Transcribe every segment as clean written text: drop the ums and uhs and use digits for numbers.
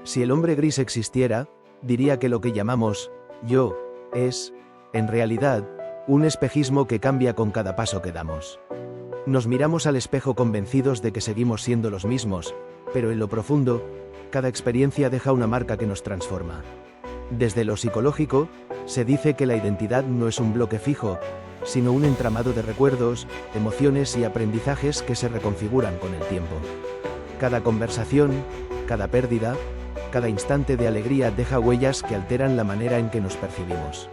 Si el hombre gris existiera, diría que lo que llamamos yo es, en realidad, un espejismo que cambia con cada paso que damos. Nos miramos al espejo convencidos de que seguimos siendo los mismos, pero en lo profundo, cada experiencia deja una marca que nos transforma. Desde lo psicológico, se dice que la identidad no es un bloque fijo, sino un entramado de recuerdos, emociones y aprendizajes que se reconfiguran con el tiempo. Cada conversación, cada pérdida, cada instante de alegría deja huellas que alteran la manera en que nos percibimos.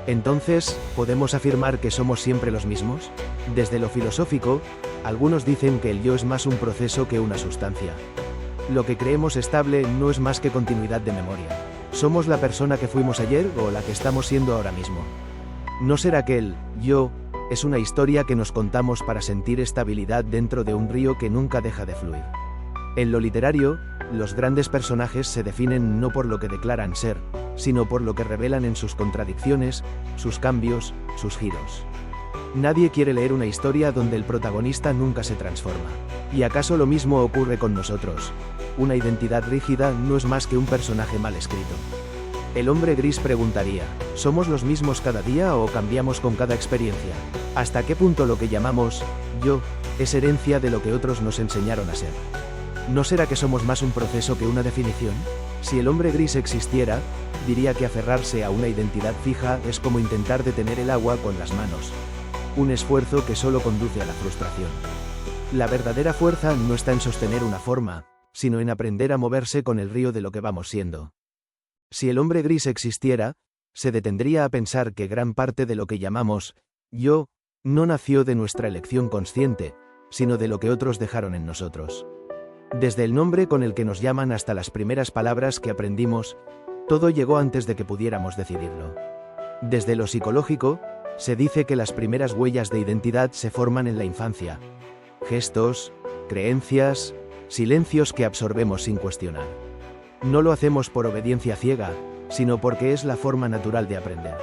Entonces, ¿podemos afirmar que somos siempre los mismos? Desde lo filosófico, algunos dicen que el yo es más un proceso que una sustancia. Lo que creemos estable no es más que continuidad de memoria. ¿Somos la persona que fuimos ayer o la que estamos siendo ahora mismo? ¿No será que el yo es una historia que nos contamos para sentir estabilidad dentro de un río que nunca deja de fluir? En lo literario, los grandes personajes se definen no por lo que declaran ser, sino por lo que revelan en sus contradicciones, sus cambios, sus giros. Nadie quiere leer una historia donde el protagonista nunca se transforma. ¿Y acaso lo mismo ocurre con nosotros? Una identidad rígida no es más que un personaje mal escrito. El hombre gris preguntaría, ¿somos los mismos cada día o cambiamos con cada experiencia? ¿Hasta qué punto lo que llamamos yo es herencia de lo que otros nos enseñaron a ser? ¿No será que somos más un proceso que una definición? Si el hombre gris existiera, diría que aferrarse a una identidad fija es como intentar detener el agua con las manos. Un esfuerzo que solo conduce a la frustración. La verdadera fuerza no está en sostener una forma, sino en aprender a moverse con el río de lo que vamos siendo. Si el hombre gris existiera, se detendría a pensar que gran parte de lo que llamamos yo no nació de nuestra elección consciente, sino de lo que otros dejaron en nosotros. Desde el nombre con el que nos llaman hasta las primeras palabras que aprendimos, todo llegó antes de que pudiéramos decidirlo. Desde lo psicológico, se dice que las primeras huellas de identidad se forman en la infancia. Gestos, creencias, silencios que absorbemos sin cuestionar. No lo hacemos por obediencia ciega, sino porque es la forma natural de aprender.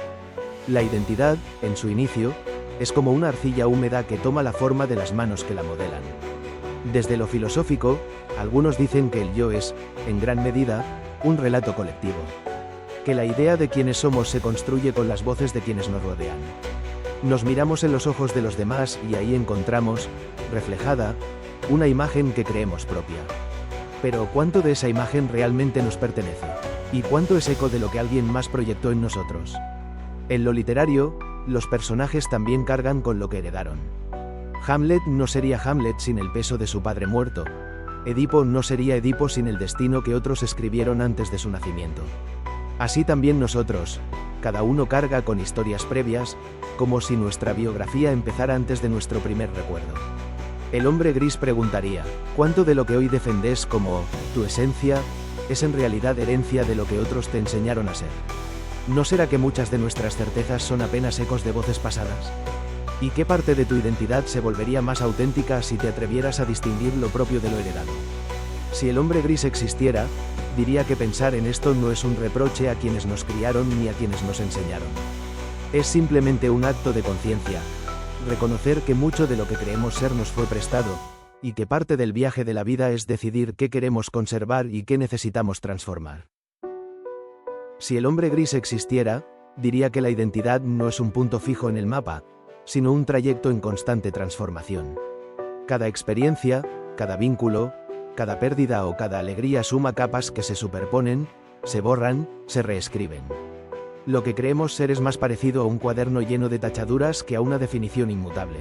La identidad, en su inicio, es como una arcilla húmeda que toma la forma de las manos que la modelan. Desde lo filosófico, algunos dicen que el yo es, en gran medida, un relato colectivo. Que la idea de quiénes somos se construye con las voces de quienes nos rodean. Nos miramos en los ojos de los demás y ahí encontramos, reflejada, una imagen que creemos propia. Pero ¿cuánto de esa imagen realmente nos pertenece? ¿Y cuánto es eco de lo que alguien más proyectó en nosotros? En lo literario, los personajes también cargan con lo que heredaron. Hamlet no sería Hamlet sin el peso de su padre muerto. Edipo no sería Edipo sin el destino que otros escribieron antes de su nacimiento. Así también nosotros, cada uno carga con historias previas, como si nuestra biografía empezara antes de nuestro primer recuerdo. El hombre gris preguntaría, ¿cuánto de lo que hoy defendes como tu esencia es en realidad herencia de lo que otros te enseñaron a ser? ¿No será que muchas de nuestras certezas son apenas ecos de voces pasadas? ¿Y qué parte de tu identidad se volvería más auténtica si te atrevieras a distinguir lo propio de lo heredado? Si el hombre gris existiera, diría que pensar en esto no es un reproche a quienes nos criaron ni a quienes nos enseñaron. Es simplemente un acto de conciencia. Reconocer que mucho de lo que creemos ser nos fue prestado, y que parte del viaje de la vida es decidir qué queremos conservar y qué necesitamos transformar. Si el hombre gris existiera, diría que la identidad no es un punto fijo en el mapa, sino un trayecto en constante transformación. Cada experiencia, cada vínculo, cada pérdida o cada alegría suma capas que se superponen, se borran, se reescriben. Lo que creemos ser es más parecido a un cuaderno lleno de tachaduras que a una definición inmutable.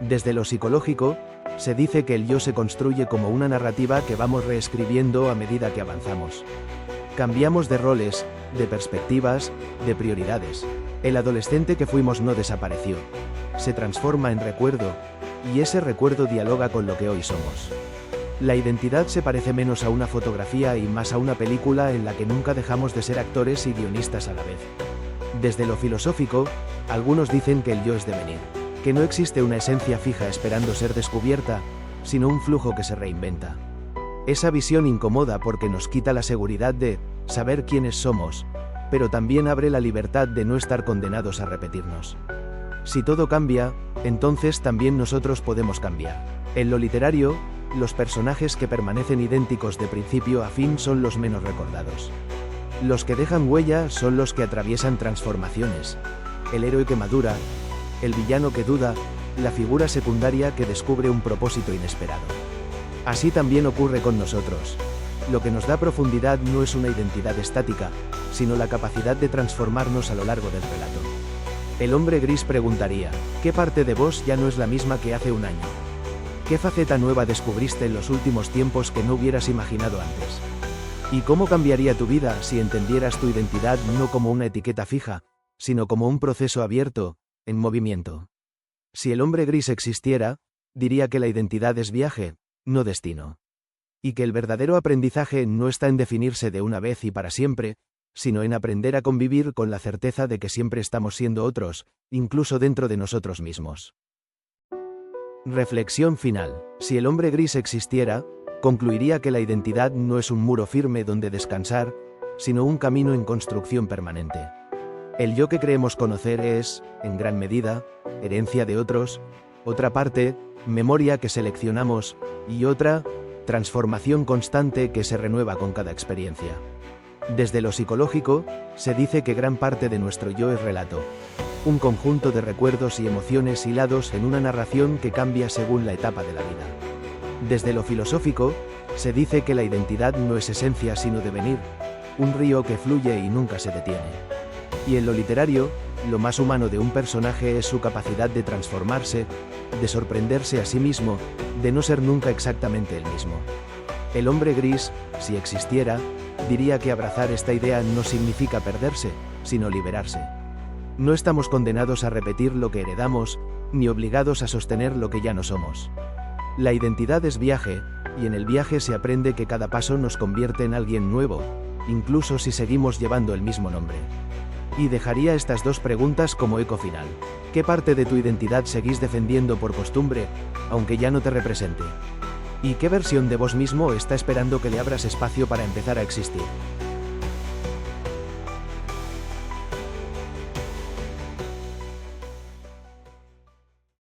Desde lo psicológico, se dice que el yo se construye como una narrativa que vamos reescribiendo a medida que avanzamos. Cambiamos de roles, de perspectivas, de prioridades. El adolescente que fuimos no desapareció. Se transforma en recuerdo, y ese recuerdo dialoga con lo que hoy somos. La identidad se parece menos a una fotografía y más a una película en la que nunca dejamos de ser actores y guionistas a la vez. Desde lo filosófico, algunos dicen que el yo es devenir, que no existe una esencia fija esperando ser descubierta, sino un flujo que se reinventa. Esa visión incomoda porque nos quita la seguridad de saber quiénes somos, pero también abre la libertad de no estar condenados a repetirnos. Si todo cambia, entonces también nosotros podemos cambiar. En lo literario, los personajes que permanecen idénticos de principio a fin son los menos recordados. Los que dejan huella son los que atraviesan transformaciones. El héroe que madura, el villano que duda, la figura secundaria que descubre un propósito inesperado. Así también ocurre con nosotros. Lo que nos da profundidad no es una identidad estática, sino la capacidad de transformarnos a lo largo del relato. El hombre gris preguntaría, ¿qué parte de vos ya no es la misma que hace un año? ¿Qué faceta nueva descubriste en los últimos tiempos que no hubieras imaginado antes? ¿Y cómo cambiaría tu vida si entendieras tu identidad no como una etiqueta fija, sino como un proceso abierto, en movimiento? Si el hombre gris existiera, diría que la identidad es viaje, no destino. Y que el verdadero aprendizaje no está en definirse de una vez y para siempre, sino en aprender a convivir con la certeza de que siempre estamos siendo otros, incluso dentro de nosotros mismos. Reflexión final. Si el hombre gris existiera, concluiría que la identidad no es un muro firme donde descansar, sino un camino en construcción permanente. El yo que creemos conocer es, en gran medida, herencia de otros, otra parte, memoria que seleccionamos, y otra, transformación constante que se renueva con cada experiencia. Desde lo psicológico, se dice que gran parte de nuestro yo es relato, un conjunto de recuerdos y emociones hilados en una narración que cambia según la etapa de la vida. Desde lo filosófico, se dice que la identidad no es esencia sino devenir, un río que fluye y nunca se detiene. Y en lo literario, lo más humano de un personaje es su capacidad de transformarse, de sorprenderse a sí mismo, de no ser nunca exactamente el mismo. El hombre gris, si existiera, diría que abrazar esta idea no significa perderse, sino liberarse. No estamos condenados a repetir lo que heredamos, ni obligados a sostener lo que ya no somos. La identidad es viaje, y en el viaje se aprende que cada paso nos convierte en alguien nuevo, incluso si seguimos llevando el mismo nombre. Y dejaría estas dos preguntas como eco final. ¿Qué parte de tu identidad seguís defendiendo por costumbre, aunque ya no te represente? ¿Y qué versión de vos mismo está esperando que le abras espacio para empezar a existir?